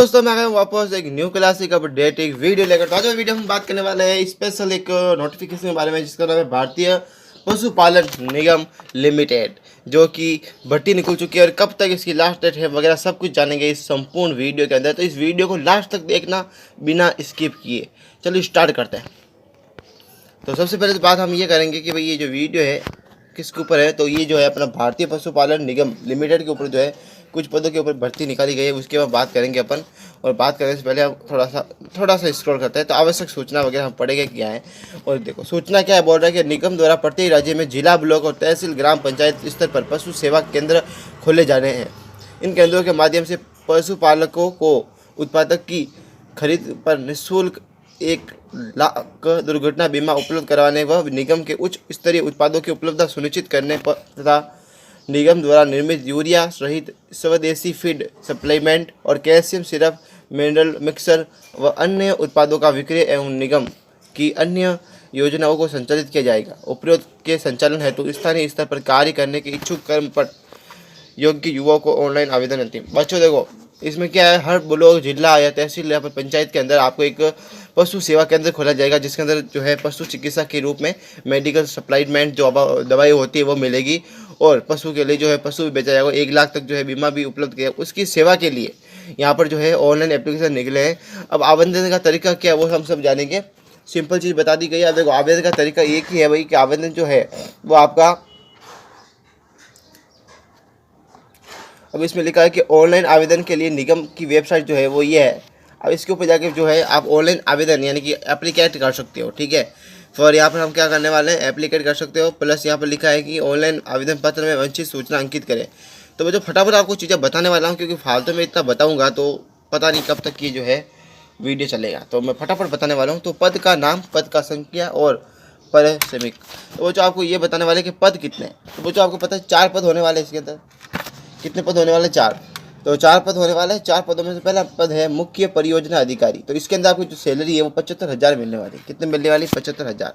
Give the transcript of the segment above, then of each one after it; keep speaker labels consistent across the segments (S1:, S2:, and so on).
S1: दोस्तों, मैं आ गया हूँ वापस एक न्यू क्लासिक अपडेट एक वीडियो लेकर। तो आज वीडियो हम बात करने वाले हैं स्पेशल एक नोटिफिकेशन के बारे में, जिसका नाम है भारतीय पशुपालन निगम लिमिटेड, जो कि भर्ती निकल चुकी है और कब तक इसकी लास्ट डेट है वगैरह सब कुछ जानेंगे इस संपूर्ण वीडियो के अंदर। तो इस वीडियो को लास्ट तक देखना बिना स्किप किए। चलिए स्टार्ट करते हैं। तो सबसे पहले तो बात हम ये करेंगे कि भाई ये जो वीडियो है किसके ऊपर है। तो ये जो है अपना भारतीय पशुपालन निगम लिमिटेड के ऊपर जो है कुछ पदों के ऊपर भर्ती निकाली गई है, उसके बाद बात करेंगे अपन। और बात करने से पहले हम थोड़ा सा स्क्रॉल करते हैं। तो आवश्यक सूचना वगैरह हम पढ़ेंगे क्या है। और देखो सूचना क्या है, बोल रहा है कि निगम द्वारा प्रत्येक राज्य में जिला, ब्लॉक और तहसील, ग्राम पंचायत स्तर पर पशु सेवा केंद्र खोले जाने हैं। इन केंद्रों के माध्यम से पशुपालकों को उत्पादक की खरीद पर निःशुल्क 1 लाख दुर्घटना बीमा उपलब्ध करवाने व निगम के उच्च स्तरीय उत्पादों की उपलब्धता सुनिश्चित करने पर तथा निगम द्वारा निर्मित यूरिया सहित स्वदेशी फीड सप्लीमेंट और कैल्शियम सिरप, मिनरल मिक्सर व अन्य उत्पादों का विक्रय एवं निगम की अन्य योजनाओं को संचालित किया जाएगा। उपरोक्त के संचालन हेतु स्थानीय स्तर पर कार्य करने के इच्छुक कर्मपट योग्य युवाओं को ऑनलाइन आवेदन अंतिम। बच्चों देखो इसमें क्या है, हर ब्लॉक, जिला या तहसील या पंचायत के अंदर आपको एक पशु सेवा केंद्र खोला जाएगा, जिसके अंदर जो है पशु चिकित्सा के रूप में मेडिकल सप्लीमेंट जो दवाई होती है वो मिलेगी। और पशु के लिए जो है पशु भी बेचा जाएगा। 1 लाख तक जो है बीमा भी उपलब्ध किया। उसकी सेवा के लिए यहाँ पर जो है ऑनलाइन एप्लीकेशन निकले हैं। अब आवेदन का तरीका क्या है वो हम सब जानेंगे। सिंपल चीज़ बता दी गई है। अब देखो आवेदन का तरीका एक ही है भाई, कि आवेदन जो है वो आपका, अब इसमें लिखा है कि ऑनलाइन आवेदन के लिए निगम की वेबसाइट जो है वो ये है। अब इसके ऊपर जाके जो है आप ऑनलाइन आवेदन यानी कि एप्लीकेट कर सकते हो, ठीक है। फिर यहाँ पर हम क्या करने वाले हैं, एप्लीकेट कर सकते हो। प्लस यहाँ पर लिखा है कि ऑनलाइन आवेदन पत्र में वांछित सूचना अंकित करें। तो मैं जो फटाफट आपको चीज़ें बताने वाला हूँ, क्योंकि फालतू में इतना बताऊँगा तो पता नहीं कब तक ये जो है वीडियो चलेगा। तो मैं फटाफट बताने वाला हूँ। तो पद का नाम, पद का संख्या और पारिश्रमिक। तो वो जो आपको ये बताने वाले कि पद कितने हैं। तो वो जो आपको पता है 4 पद होने वाले इसके अंदर। कितने पद होने वाले? 4। तो 4 पद होने वाले हैं। 4 पदों में से पहला पद है मुख्य परियोजना अधिकारी। तो इसके अंदर आपको जो सैलरी है वो 75,000 मिलने वाली है। कितने मिलने वाली? 75,000।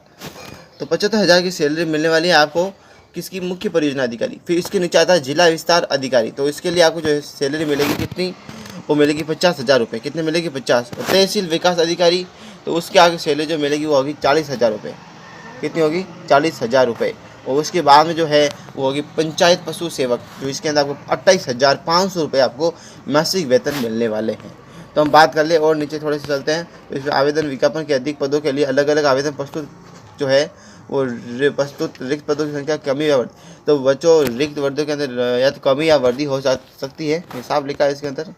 S1: तो 75,000 की सैलरी मिलने वाली है आपको किसकी? मुख्य परियोजना अधिकारी। फिर इसके नीचे आता है जिला विस्तार अधिकारी। तो इसके लिए आपको जो है सैलरी मिलेगी कितनी? वो मिलेगी 50,000 रुपये। कितने मिलेगी? 50। और तहसील विकास अधिकारी, तो उसके आगे सैलरी जो मिलेगी वो होगी 40,000 रुपये। कितनी होगी? 40,000 रुपये। और उसके बाद में जो है वो होगी पंचायत पशु सेवक, जो इसके अंदर आपको 28,500 रुपये आपको मासिक वेतन मिलने वाले हैं। तो हम बात कर ले और नीचे थोड़े से चलते हैं। तो इसमें आवेदन विज्ञापन के अधिक पदों के लिए अलग अलग आवेदन प्रस्तुत जो है वो प्रस्तुत रिक्त पदों की संख्या कमी या वृद्धि। तो बच्चों रिक्त वर्दों के अंदर या तो कमी या वृद्धि हो सकती है, हिसाब लिखा है इसके अंदर।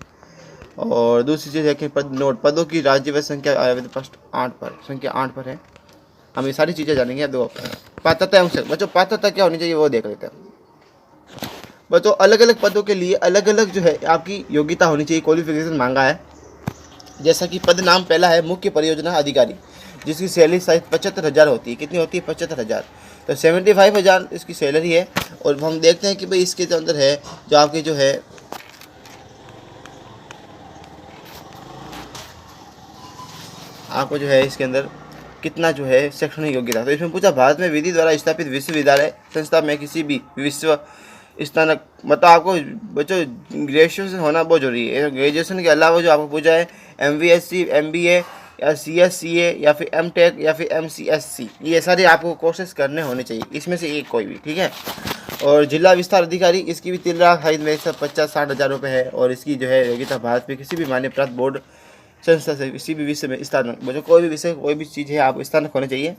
S1: और दूसरी चीज़ है कि पदों की राज्य संख्या आवेदन प्रश्न 8 पर, संख्या 8 पर है। हम ये सारी चीज़ें जानेंगे। अब देखो पात्रता हमसे बच्चों, पात्रता क्या होनी चाहिए वो देख लेते हैं। बच्चों अलग अलग पदों के लिए अलग अलग जो है आपकी योग्यता होनी चाहिए, क्वालिफिकेशन मांगा है। जैसा कि पद नाम पहला है मुख्य परियोजना अधिकारी, जिसकी सैलरी शायद 75,000 होती है। कितनी होती है? 75,000। तो 75,000 इसकी सैलरी है। और हम देखते हैं कि भाई इसके जो अंदर है जो आपकी जो है आपको जो है इसके अंदर कितना जो है शैक्षणिक योग्यता। तो इसमें पूछा भारत में विधि द्वारा स्थापित विश्वविद्यालय संस्था में किसी भी विश्व स्नातक, मतलब आपको बच्चों ग्रेजुएशन होना बहुत जरूरी है। ग्रेजुएशन के अलावा जो आपको पूछा है MVSC, MBA या CSCA या फिर MTech या फिर MCSC, ये सारे आपको कोर्सेज करने होने चाहिए, इसमें से एक कोई भी, ठीक है। और जिला विस्तार अधिकारी, इसकी भी 3 लाख हाइट में 50-60 हज़ार रुपये है। और इसकी जो है योग्यता भारत में किसी भी मान्य प्राप्त बोर्ड संस्था से किसी भी विषय में स्नातक, मुझे कोई भी विषय कोई भी चीज़ है आप स्नातक होने चाहिए,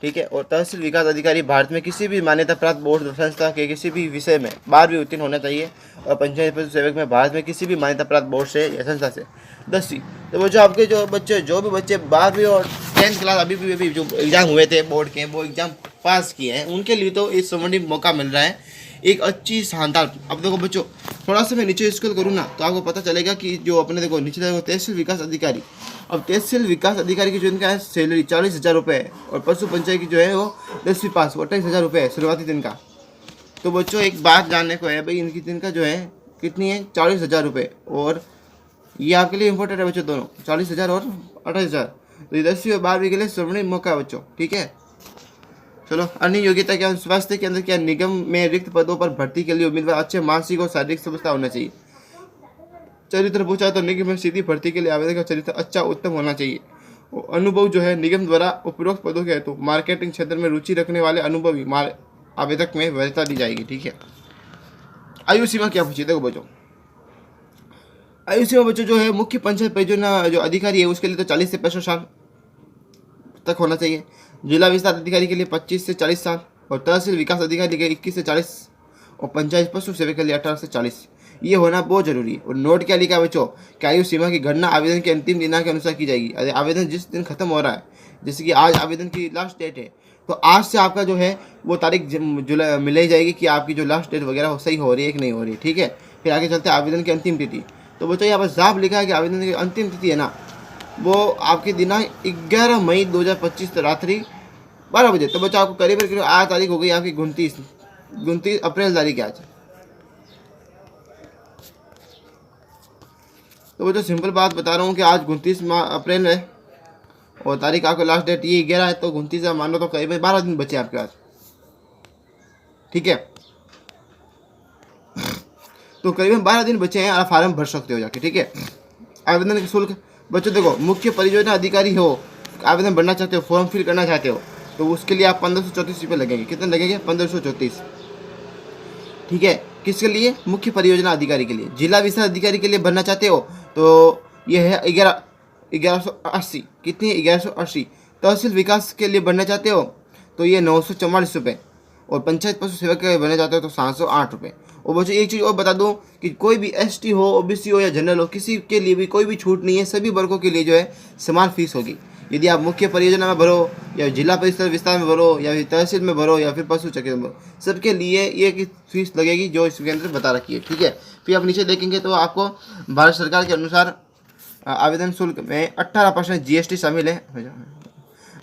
S1: ठीक है। और तहसील विकास अधिकारी, भारत में किसी भी मान्यता प्राप्त बोर्ड संस्था के किसी भी विषय में 12वीं उत्तीर्ण होना चाहिए। और पंचायत पशु सेवक में भारत में किसी भी मान्यता प्राप्त बोर्ड से या संस्था से 10वीं। तो वो जो आपके जो भी बच्चे 12वीं और 10th क्लास अभी जो एग्ज़ाम हुए थे बोर्ड के, वो एग्ज़ाम पास किए हैं, उनके लिए तो इस स्वर्णिम मौका मिल रहा है, एक अच्छी शानदार। अब देखो बच्चों थोड़ा सा मैं नीचे स्क्रॉल करूँ ना तो आपको पता चलेगा कि जो अपने देखो नीचे देखो तहसील विकास अधिकारी। अब तहसील विकास अधिकारी की जो इनका है सैलरी 40,000 रुपये है। और पशु पंचायत की जो है वो 10वीं पास, 28,000 रुपये है शुरुआती दिन का। तो बच्चों एक बात जानने को है भाई, इनकी दिन का जो है कितनी है? 40,000 रुपये। और ये आपके लिए इंपॉर्टेंट है बच्चों, दोनों 40,000 और 28,000। तो ये 10वीं और 12वीं के लिए स्वर्णिम मौका है बच्चों, ठीक है। चलो अन्य योग्यता क्या? स्वास्थ्य के अंदर क्या? निगम में रिक्त पदों पर भर्ती के लिए उम्मीदवार अच्छे मानसिक और शारीरिक स्वास्थ्य होना चाहिए। चरित्र पूछा तो निगम में सीधी भर्ती के लिए आवेदक का चरित्र अच्छा उत्तम होना चाहिए। और अनुभव जो है निगम द्वारा उपरोक्त पदों के हेतु मार्केटिंग क्षेत्र में रुचि रखने वाले अनुभवी आवेदक में वरीयता दी जाएगी। ठीक है। आयु सीमा क्या पूछी, देखो बच्चों, आयु सीमा बच्चों जो है मुख्य पंचायत परियोजना जो अधिकारी है उसके लिए तो 40 से 65 साल तक होना चाहिए। जिला विस्तार अधिकारी के लिए 25 से 40 साल, और तहसील विकास अधिकारी के 21 से 40, और पंचायत पशु सेवक के लिए 18 से 40। ये होना बहुत जरूरी है। और नोट क्या लिखा है बच्चों कि आयु सीमा की गणना आवेदन के अंतिम दिनांक के अनुसार की जाएगी। अरे आवेदन जिस दिन खत्म हो रहा है, जैसे कि आज आवेदन की लास्ट डेट है, तो आज से आपका जो है वो तारीख जुलाई मिल जाएगी कि आपकी जो लास्ट डेट वगैरह सही हो रही है कि नहीं हो रही है। ठीक है। फिर आगे चलते हैं आवेदन की अंतिम तिथि। तो बच्चों यहाँ पर साफ लिखा है कि आवेदन की अंतिम तिथि है ना, वो आपके दिनांक 11 मई 2025 रात्रि 12 बजे। तो बच्चों आपको करीब आज तारीख हो गई आपकी 29 अप्रैल तारीख है आज। तो बच्चों सिंपल बात बता रहा हूँ कि आज 29 अप्रैल है और तारीख आपका लास्ट डेट ये 11 है, तो 29 मान लो तो करीब 12 दिन बचे आपके पास। ठीक है। तो करीबन 12 दिन बचे हैं, आप फार्म भर सकते हो जाके। ठीक है। आवेदन की शुल्क बच्चों देखो, मुख्य परियोजना अधिकारी हो, आवेदन भरना चाहते हो, फॉर्म फिल करना चाहते हो, तो उसके लिए आप 1534 रुपये लगेंगे। कितने लगेंगे? 1534। ठीक है। किसके लिए? मुख्य परियोजना अधिकारी के लिए। जिला विस्तार अधिकारी के लिए भरना चाहते हो तो ये है 1180। कितनी? 1180। तहसील विकास के लिए भरना चाहते हो तो ये 944 रुपये, और पंचायत पशु सेवक के लिए भरना चाहते हो तो 708 रुपये। और बच्चों एक चीज़ और बता दूं कि कोई भी एसटी हो, ओबीसी हो या जनरल हो, किसी के लिए भी कोई भी छूट नहीं है। सभी वर्गों के लिए जो है समान फीस होगी। यदि आप मुख्य परियोजना में भरो या जिला परिषद विस्तार में भरो या फिर तहसील में भरो या फिर पशु चक्र में भरो, सबके लिए ये की फीस लगेगी जो इसके अंदर बता रखी है। ठीक है। फिर आप नीचे देखेंगे तो आपको भारत सरकार के अनुसार आवेदन शुल्क में 18% GST शामिल है।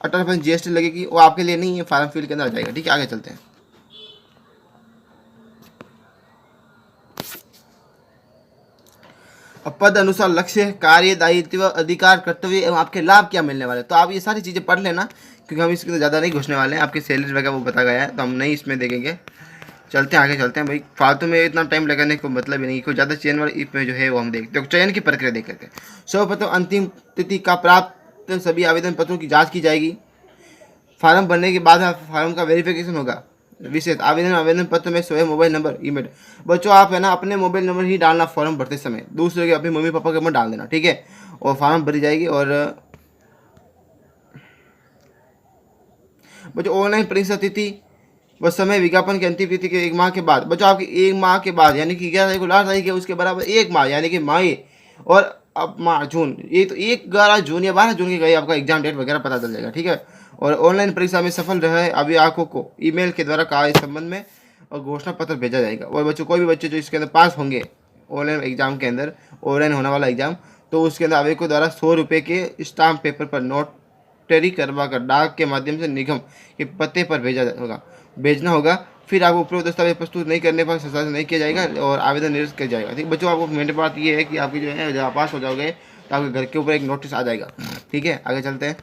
S1: 18% GST लगेगी, वो आपके लिए नहीं है, फार्म फिल के अंदर आ जाएगा। ठीक है। आगे चलते हैं। पद अनुसार लक्ष्य, कार्य, दायित्व, अधिकार, कर्तव्य एवं आपके लाभ क्या मिलने वाले। तो आप ये सारी चीज़ें पढ़ लेना, क्योंकि हम इसके तो ज़्यादा नहीं घुसने वाले हैं। आपकी सैलरी वगैरह वो बता गया है, तो हम नहीं इसमें देखेंगे। चलते हैं आगे, चलते हैं भाई, फालतू में इतना टाइम लगाने को मतलब ही नहीं। कोई ज़्यादा चयन वाली इसमें जो है वो हम देखते हैं। चयन की प्रक्रिया देख करके सर्वप्रथम अंतिम तिथि का प्राप्त सभी आवेदन पत्रों की जाँच की जाएगी। फार्म भरने के बाद फार्म का वेरिफिकेशन होगा। विशेष आवेदन पत्र में स्वयं मोबाइल नंबर, ईमेल। बच्चों आप है ना अपने मोबाइल नंबर ही डालना फॉर्म भरते समय, दूसरे के अपने मम्मी पापा के नंबर डाल देना। ठीक है। और फॉर्म भरी जाएगी। और बच्चों ऑनलाइन परीक्षा तिथि व समय विज्ञापन की अंतिम तिथि के 1 माह के बाद। बच्चों आपकी 1 माह के बाद यानी कि 11 तारीख को लास्ट तारीख है, उसके बराबर 1 माह यानी कि मई और अब जून, ये तो 11 जून या 12 जून के गए आपका एग्जाम डेट वगैरह पता चल जाएगा। ठीक है। और ऑनलाइन परीक्षा में सफल रहे अभिभावकों को ईमेल के द्वारा कहा इस संबंध में और घोषणा पत्र भेजा जाएगा। और बच्चों कोई भी बच्चे जो इसके अंदर पास होंगे ऑनलाइन एग्जाम के अंदर, ऑनलाइन होने वाला एग्जाम, तो उसके अंदर आवेदकों द्वारा 100 रुपये के स्टाम्प पेपर पर नोटरी करवा कर डाक के माध्यम से निगम के पते पर भेजना होगा। फिर आपको उपरोक्त दस्तावेज प्रस्तुत नहीं करने पर संसाधन नहीं किया जाएगा और आवेदन निरस्त किया जाएगा। ठीक बच्चों, आपको मेन बात ये है कि आपकी जो है जब आप पास हो जाओगे तो आपके घर के ऊपर एक नोटिस आ जाएगा। ठीक है। आगे चलते हैं।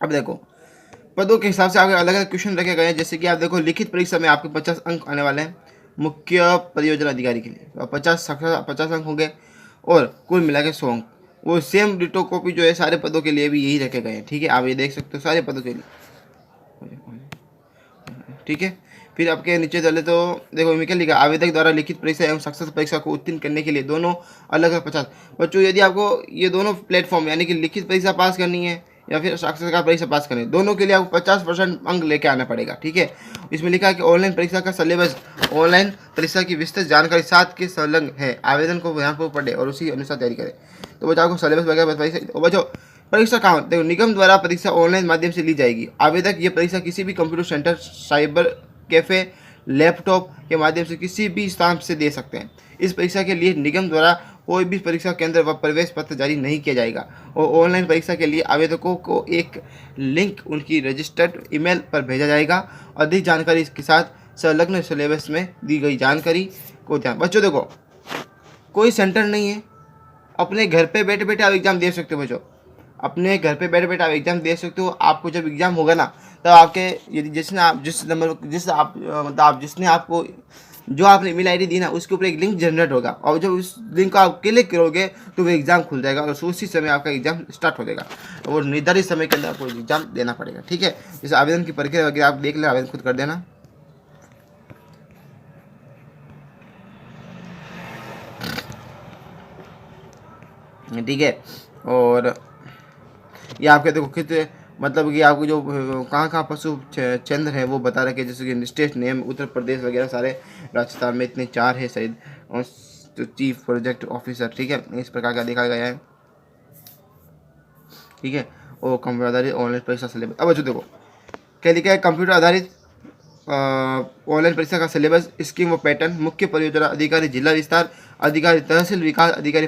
S1: अब देखो पदों के हिसाब से आगे अलग अलग क्वेश्चन रखे गए हैं। जैसे कि आप देखो लिखित परीक्षा में आपके 50 अंक आने वाले हैं मुख्य परियोजना अधिकारी के लिए, 50 अंक होंगे और कुल मिला के 100 अंक। वो सेम डिटो कॉपी जो है सारे पदों के लिए भी यही रखे गए हैं। ठीक है। आप ये देख सकते हो सारे पदों के लिए। ठीक है। फिर आपके नीचे चले तो देखो इनमें क्या लिखा, आवेदक द्वारा लिखित परीक्षा एवं साक्षात्कार परीक्षा को उत्तीर्ण करने के लिए दोनों अलग अलग 50। बच्चों यदि आपको ये दोनों प्लेटफॉर्म यानी कि लिखित परीक्षा पास करनी है या फिर साक्षात्कार परीक्षा पास करनी है, दोनों के लिए आपको 50% अंक लेके आना पड़ेगा। ठीक है। इसमें लिखा है कि ऑनलाइन परीक्षा का सिलेबस, ऑनलाइन परीक्षा की विस्तृत जानकारी साथ के संलग्न है, आवेदन को ध्यानपूर्वक पढ़े और उसी अनुसार तैयारी करें। तो बच्चों आपको सिलेबस वगैरह बच्चों परीक्षा कहाँ, देखो निगम द्वारा परीक्षा ऑनलाइन माध्यम से ली जाएगी। आवेदक ये परीक्षा किसी भी computer centre, cyber cafe, laptop के माध्यम से किसी भी स्थान से दे सकते हैं। इस परीक्षा के लिए निगम द्वारा कोई भी परीक्षा केंद्र व प्रवेश पत्र जारी नहीं किया जाएगा और ऑनलाइन परीक्षा के लिए आवेदकों को एक लिंक उनकी रजिस्टर्ड ईमेल पर भेजा जाएगा। अधिक जानकारी के साथ संलग्न सिलेबस में दी गई जानकारी को ध्यान। बच्चों देखो कोई सेंटर नहीं है, अपने घर पे बैठे बैठे आप एग्ज़ाम दे सकते हो। बच्चों अपने घर पे बैठे बैठे आप एग्ज़ाम दे सकते हो। आपको जब एग्ज़ाम होगा ना तब आपके यदि जिसने आपको जो आपने ईमेल आईडी दी ना उसके ऊपर एक लिंक जनरेट होगा, और जब उस लिंक को आप क्लिक करोगे तो वो एग्ज़ाम खुल जाएगा और उसी समय आपका एग्ज़ाम स्टार्ट हो जाएगा और निर्धारित समय के अंदर आपको एग्ज़ाम देना पड़ेगा। ठीक है, जैसे आवेदन की प्रक्रिया वगैरह आप देख लें, आवेदन खुद कर देना। ठीक है, और ये आपके देखो कितने मतलब कि आपको जो कहाँ पशु केंद्र है वो बता रखे, जैसे कि स्टेट नेम उत्तर प्रदेश वगैरह सारे, राजस्थान में इतने 4 है शायद, और चीफ प्रोजेक्ट ऑफिसर। ठीक है, इस प्रकार का देखा गया है। ठीक है, और कंप्यूटर आधारित ऑनलाइन परीक्षा सिलेबस। अब बच्चों देखो क्या लिखा है, कंप्यूटर आधारित ऑनलाइन परीक्षा का सिलेबस, स्कीम व पैटर्न, मुख्य परियोजना अधिकारी जिला विस्तार अधिकारी, तहसील विकास अधिकारी,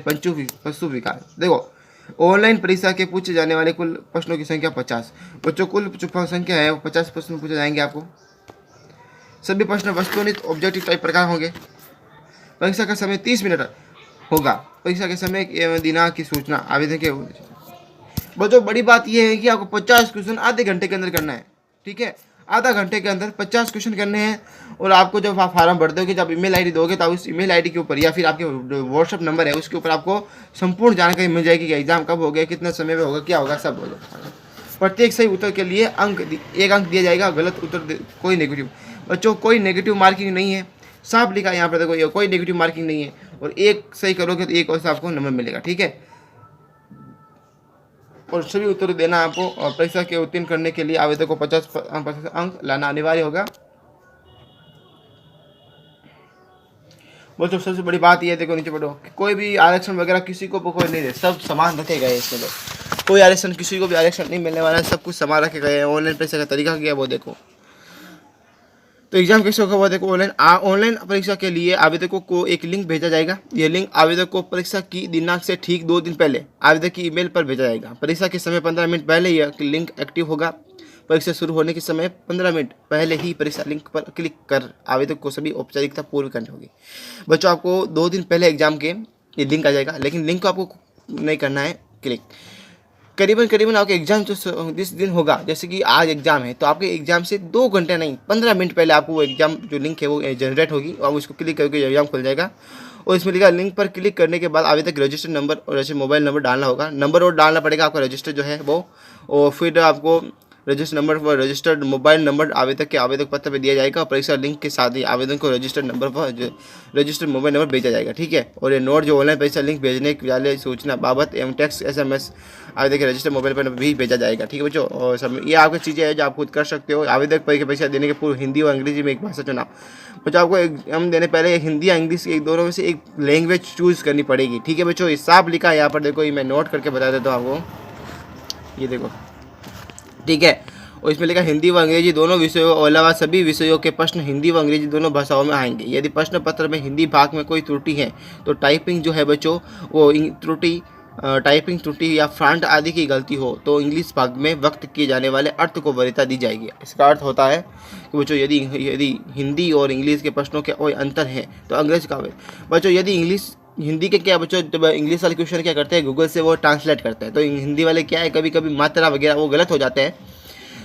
S1: पशु विकास। देखो ऑनलाइन परीक्षा के पूछे जाने वाले कुल प्रश्नों की संख्या 50। बच्चों कुल संख्या है वो 50 प्रश्न पूछे जाएंगे आपको। सभी प्रश्न वस्तुनिष्ठ ऑब्जेक्टिव टाइप प्रकार होंगे। परीक्षा का समय 30 मिनट होगा। परीक्षा के समय एवं दिनांक की सूचना आवेदन के। बच्चों बड़ी बात यह है कि आपको 50 क्वेश्चन आधे घंटे के अंदर करना है। ठीक है, आधा घंटे के अंदर 50 क्वेश्चन करने हैं, और आपको जब आप फॉर्म भर दोगे, जब ईमेल आईडी दोगे, तो उस ईमेल आईडी के ऊपर या फिर आपके व्हाट्सअप नंबर है उसके ऊपर आपको संपूर्ण जानकारी मिल जाएगी कि एग्जाम कब होगा, कितने समय में होगा, क्या होगा, सब होगा। प्रत्येक सही उत्तर के लिए एक अंक दिया जाएगा, गलत उत्तर कोई नेगेटिव। बच्चों कोई नेगेटिव मार्किंग नहीं है, साफ लिखा है यहाँ पर देखो, कोई नेगेटिव मार्किंग नहीं है, और एक सही करोगे तो एक और से आपको नंबर मिलेगा। ठीक है, और सभी उत्तर देना आपको, और परीक्षा के उत्तीर्ण करने के लिए आवेदक को 50% अंक लाना अनिवार्य होगा। बोलते सबसे बड़ी बात यह देखो, नीचे पढ़ो, कोई भी आरक्षण वगैरह किसी को कोई नहीं दे, सब समान रखे गए इसमें। कोई आरक्षण किसी को भी आरक्षण नहीं मिलने वाला है, सब कुछ समान रखे गए हैं। ऑनलाइन परीक्षा का तरीका क्या है वो देखो। तो एग्जाम कैसे होगा वो देखो। ऑनलाइन परीक्षा के लिए आवेदकों को एक लिंक भेजा जाएगा। यह लिंक आवेदक को परीक्षा की दिनांक से ठीक 2 दिन पहले आवेदक की ईमेल पर भेजा जाएगा। परीक्षा के समय 15 मिनट पहले यह लिंक एक्टिव होगा। परीक्षा शुरू होने के समय 15 मिनट पहले ही परीक्षा लिंक पर क्लिक कर आवेदक को सभी औपचारिकता पूर्ण करनी होगी। बच्चों आपको 2 दिन पहले एग्जाम के ये लिंक आ जाएगा, लेकिन लिंक को आपको नहीं करना है क्लिक। करीबन आपके एग्जाम जो जिस दिन होगा, जैसे कि आज एग्जाम है, तो आपके एग्जाम से 2 घंटे नहीं 15 मिनट पहले आपको वो एग्जाम जो लिंक है वो जनरेट होगी, और उसको क्लिक करके एग्जाम खुल जाएगा। और इसमें लिखा लिंक पर क्लिक करने के बाद आवेदक रजिस्टर नंबर और रजिस्टर मोबाइल नंबर डालना होगा। नंबर और डालना पड़ेगा आपका रजिस्टर जो है वो, और फिर आपको रजिस्टर नंबर पर रजिस्टर्ड मोबाइल नंबर आवेदक के आवेदक पत्र पर दिया जाएगा। परीक्षा लिंक के साथ ही आवेदन को रजिस्टर्ड नंबर पर रजिस्टर्ड मोबाइल नंबर भेजा जाएगा। ठीक है, और ये नोट जो ऑनलाइन परीक्षा लिंक भेजने वाले सूचना बाबत एवं टेक्स्ट SMS आवेदक के रजिस्टर्ड मोबाइल पर भी भेजा जाएगा। ठीक है बच्चों, और सब ये आपकी चीज़ें हैं जो आप खुद कर सकते हो। आवेदक परीक्षा देने के पूर्व हिंदी और अंग्रेजी में एक भाषा चुनाव। बच्चों आपको एग्जाम देने पहले हिंदी या इंग्लिश एक दोनों में से एक लैंग्वेज चूज़ करनी पड़ेगी। ठीक है बच्चों, ये साफ लिखा है यहाँ पर देखो, ये मैं नोट करके बता देता हूँ आपको, ये देखो। ठीक है, और इसमें लिखा हिंदी व अंग्रेजी दोनों विषयों और अलावा सभी विषयों के प्रश्न हिंदी व अंग्रेजी दोनों भाषाओं में आएंगे। यदि प्रश्न पत्र में हिंदी भाग में कोई त्रुटि है तो टाइपिंग जो है बच्चों वो टाइपिंग त्रुटि या फ्रंट आदि की गलती हो तो इंग्लिश भाग में व्यक्त किए जाने वाले अर्थ को वरीयता दी जाएगी। इसका अर्थ होता है कि बच्चों यदि हिंदी और इंग्लिश के प्रश्नों के कोई अंतर है तो अंग्रेजी का बच्चों, यदि हिंदी के क्या बच्चों, जब इंग्लिश वाले क्वेश्चन क्या करते हैं गूगल से वो ट्रांसलेट करते हैं, तो हिंदी वाले क्या है कभी कभी मात्रा वगैरह वो गलत हो जाते हैं।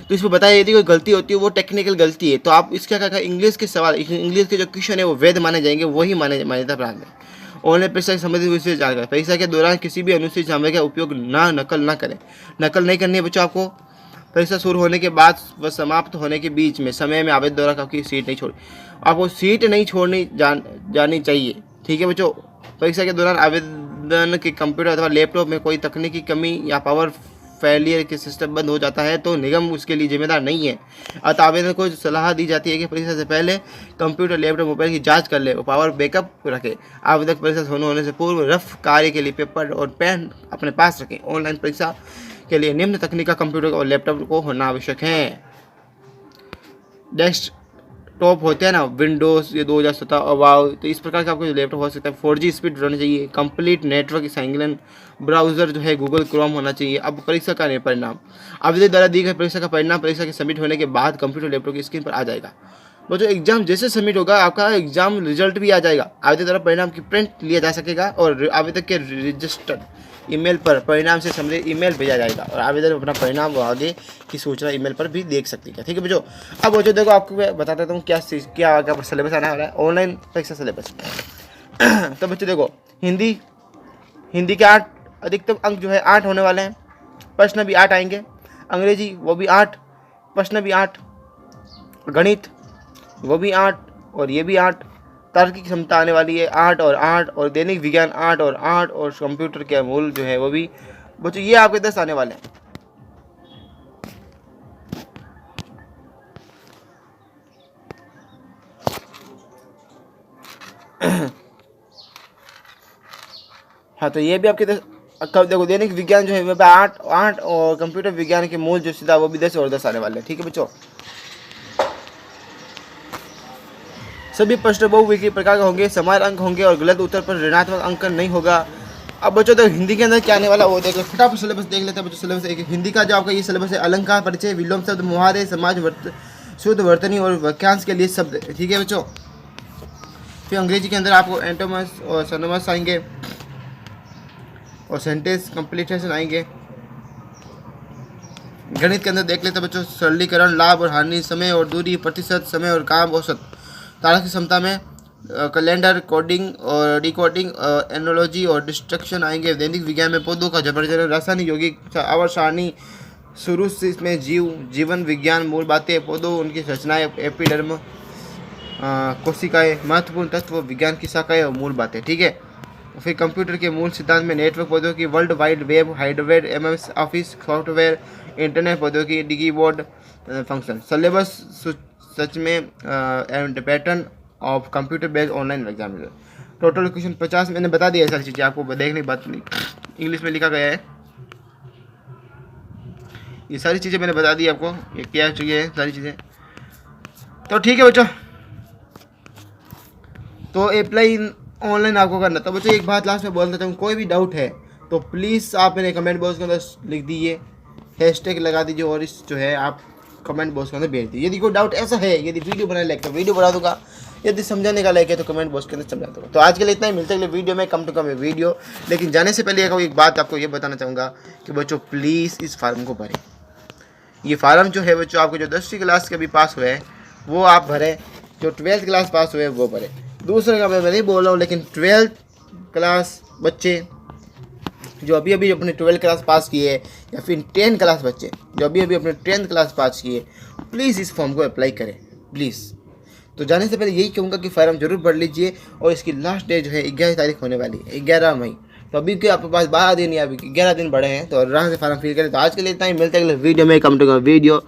S1: तो इसमें बताया यदि कोई गलती होती है वो टेक्निकल गलती है तो आप इसका क्या इंग्लिश के सवाल, इंग्लिश के जो क्वेश्चन है वो वैध माने जाएंगे, वही मान्यता प्राप्त है। ऑनलाइन परीक्षा से संबंधित विषय जानकारी। परीक्षा के दौरान किसी भी अनुचित सामग्री का उपयोग नकल ना करें। नकल नहीं करनी है बच्चों आपको। परीक्षा शुरू होने के बाद व समाप्त होने के बीच में समय में आवेदन द्वारा आपकी सीट नहीं छोड़ी, आपको सीट नहीं छोड़नी जानी चाहिए। ठीक है बच्चों, परीक्षा के दौरान आवेदन के कंप्यूटर अथवा लैपटॉप में कोई तकनीकी कमी या पावर फेलियर के सिस्टम बंद हो जाता है तो निगम उसके लिए जिम्मेदार नहीं है। अतः आवेदन को सलाह दी जाती है कि परीक्षा से पहले कंप्यूटर, लैपटॉप, मोबाइल की जांच कर ले और पावर बैकअप रखें। आवेदक परीक्षा शुरू होने से पूर्व रफ कार्य के लिए पेपर और पेन अपने पास रखें। ऑनलाइन परीक्षा के लिए निम्न तकनीक का कंप्यूटर और लैपटॉप को होना आवश्यक है। डेस्कटॉप होते हैं ना, विंडोज़ ये 2017 अवाव, तो इस प्रकार का आपको लैपटॉप हो सकता है। 4G स्पीड रहनी चाहिए। कंप्लीट नेटवर्क संलग्न ब्राउज़र जो है गूगल क्रोम होना चाहिए। अब परीक्षा का परिणाम, आवेदक द्वारा दी गई परीक्षा का परिणाम परीक्षा के सबमिट होने के बाद कंप्यूटर, लैपटॉप की स्क्रीन पर आ जाएगा। बच्चों एग्जाम जैसे सबमिट होगा आपका एग्जाम रिजल्ट भी आ जाएगा, आवेदन द्वारा परिणाम की प्रिंट लिया जा सकेगा और आवेदक के रजिस्टर्ड ईमेल पर परिणाम से संबंधित ईमेल भेजा जाएगा और आवेदक अपना परिणाम व आगे की सूचना ईमेल पर भी देख सकती है। ठीक है बच्चों। अब बच्चों देखो आपको मैं बता देता हूँ क्या आगे सिलेबस आने वाला है, ऑनलाइन परीक्षा सिलेबस। तो बच्चों देखो हिंदी के 8 अधिकतम अंक जो है 8 होने वाले हैं, प्रश्न भी 8 आएंगे, अंग्रेजी वो भी 8, प्रश्न भी 8, गणित वो भी 8 और ये भी 8, तार्किक क्षमता आने वाली है 8 और 8 और दैनिक विज्ञान 8 और 8 और कंप्यूटर के मूल जो है वो भी बच्चों ये आपके 10 आने वाले हैं। हाँ तो ये भी आपके 10। कब देखो दैनिक विज्ञान जो है वो 8 और कंप्यूटर विज्ञान के मूल जो सीधा वो भी 10 और 10 आने वाले हैं। ठीक है बच्चों। सभी प्रश्न बहुविकल्पीय प्रकार के होंगे, समान अंक होंगे और गलत उत्तर पर ऋणात्मक अंकन नहीं होगा। अब बच्चों तो हिंदी के अंदर क्या आने वाला वो देखो, फटाफट सिलेबस देख लेते हैं बच्चों। सिलेबस एक हिंदी का जो आपका ये सिलेबस है, अलंकार, परिचय, विलोम शब्द, मुहावरे, समाज शुद्ध वर्तनी और वाक्यांश के लिए शब्द। ठीक है बच्चों। फिर अंग्रेजी के अंदर आपको एंटोमस और सिनोनिम्स आएंगे और सेंटेंस कंप्लीटेशन आएंगे। गणित के अंदर देख लेते हैं बच्चों, सरलीकरण, लाभ और हानि, समय और दूरी, प्रतिशत, समय और काम औसत, तार्किक क्षमता में कैलेंडर, कोडिंग और डिकोडिंग, एनोलॉजी और डिस्ट्रक्शन आएंगे। दैनिक विज्ञान में पौधों का जबरजन, रासायनिक यौगिक, आवर्त सारणी, शुरू से इसमें जीवन विज्ञान, मूल बातें, पौधों, उनकी रचनाएं, एपिडर्म, कोशिकाएं, महत्वपूर्ण तत्व, विज्ञान की शाखाएं और मूल बातें। ठीक है। फिर कंप्यूटर के मूल सिद्धांत में नेटवर्क प्रौद्योगिकी, world wide web, hardware, MS office software, internet प्रौद्योगिकी, कीबोर्ड फंक्शन। सिलेबस सच में and pattern of computer based online exam. Total question 50 मैंने बता दिया है, सारी चीज़ें आपको देखने की बात नहीं, इंग्लिश में लिखा गया है। ये सारी चीज़ें मैंने बता दी आपको, ये क्या चाहिए है सारी चीज़ें। तो ठीक है बच्चों, तो अप्लाई ऑनलाइन आपको करना। तो बच्चों एक बात लास्ट में बोल देता हूँ, कोई भी डाउट है तो प्लीज़ आप मेरे कमेंट बॉक्स के अंदर लिख दीजिए, हैशटैग लगा दीजिए और इस जो है आप कमेंट बॉक्स के अंदर भेज दीजिए। यदि कोई डाउट ऐसा है, यदि वीडियो बनाने लायक तो वीडियो बना दूंगा, यदि समझाने का लायक है तो कमेंट बॉक्स के अंदर समझा दूंगा। तो आज के लिए इतना ही, मिलते हैं अगले वीडियो में, कम टू कम वीडियो। लेकिन जाने से पहले एक बात आपको ये बताना चाहूँगा कि बच्चों प्लीज़ इस फार्म को भरें। ये फार्म जो है बच्चों आपको जो 10वीं क्लास के अभी पास हुए हैं वो आप भरें, जो 12th क्लास पास हुए वो भरें। दूसरे का मैं नहीं बोल रहा हूँ, लेकिन 12th क्लास बच्चे जो अभी अभी अपने 12th क्लास पास किए या फिर 10th क्लास बच्चे जो अभी अभी अपने 10th क्लास पास किए, प्लीज़ इस फॉर्म को अप्लाई करें प्लीज़। तो जाने से पहले यही कहूँगा कि फार्म जरूर भर लीजिए और इसकी लास्ट डेट जो है 11 तारीख होने वाली है, 11 मई। तो अभी के आपके पास 12 दिन या अभी 11 दिन बढ़े हैं, तो आराम से फार्म फिल करें। तो आज के लिए इतना ही, मिलते हैं अगले वीडियो में, कम टू कम वीडियो।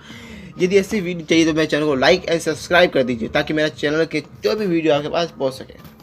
S1: यदि ऐसी वीडियो चाहिए तो मेरे चैनल को लाइक एंड सब्सक्राइब कर दीजिए ताकि मेरा चैनल के जो भी वीडियो आपके पास पहुँच सके।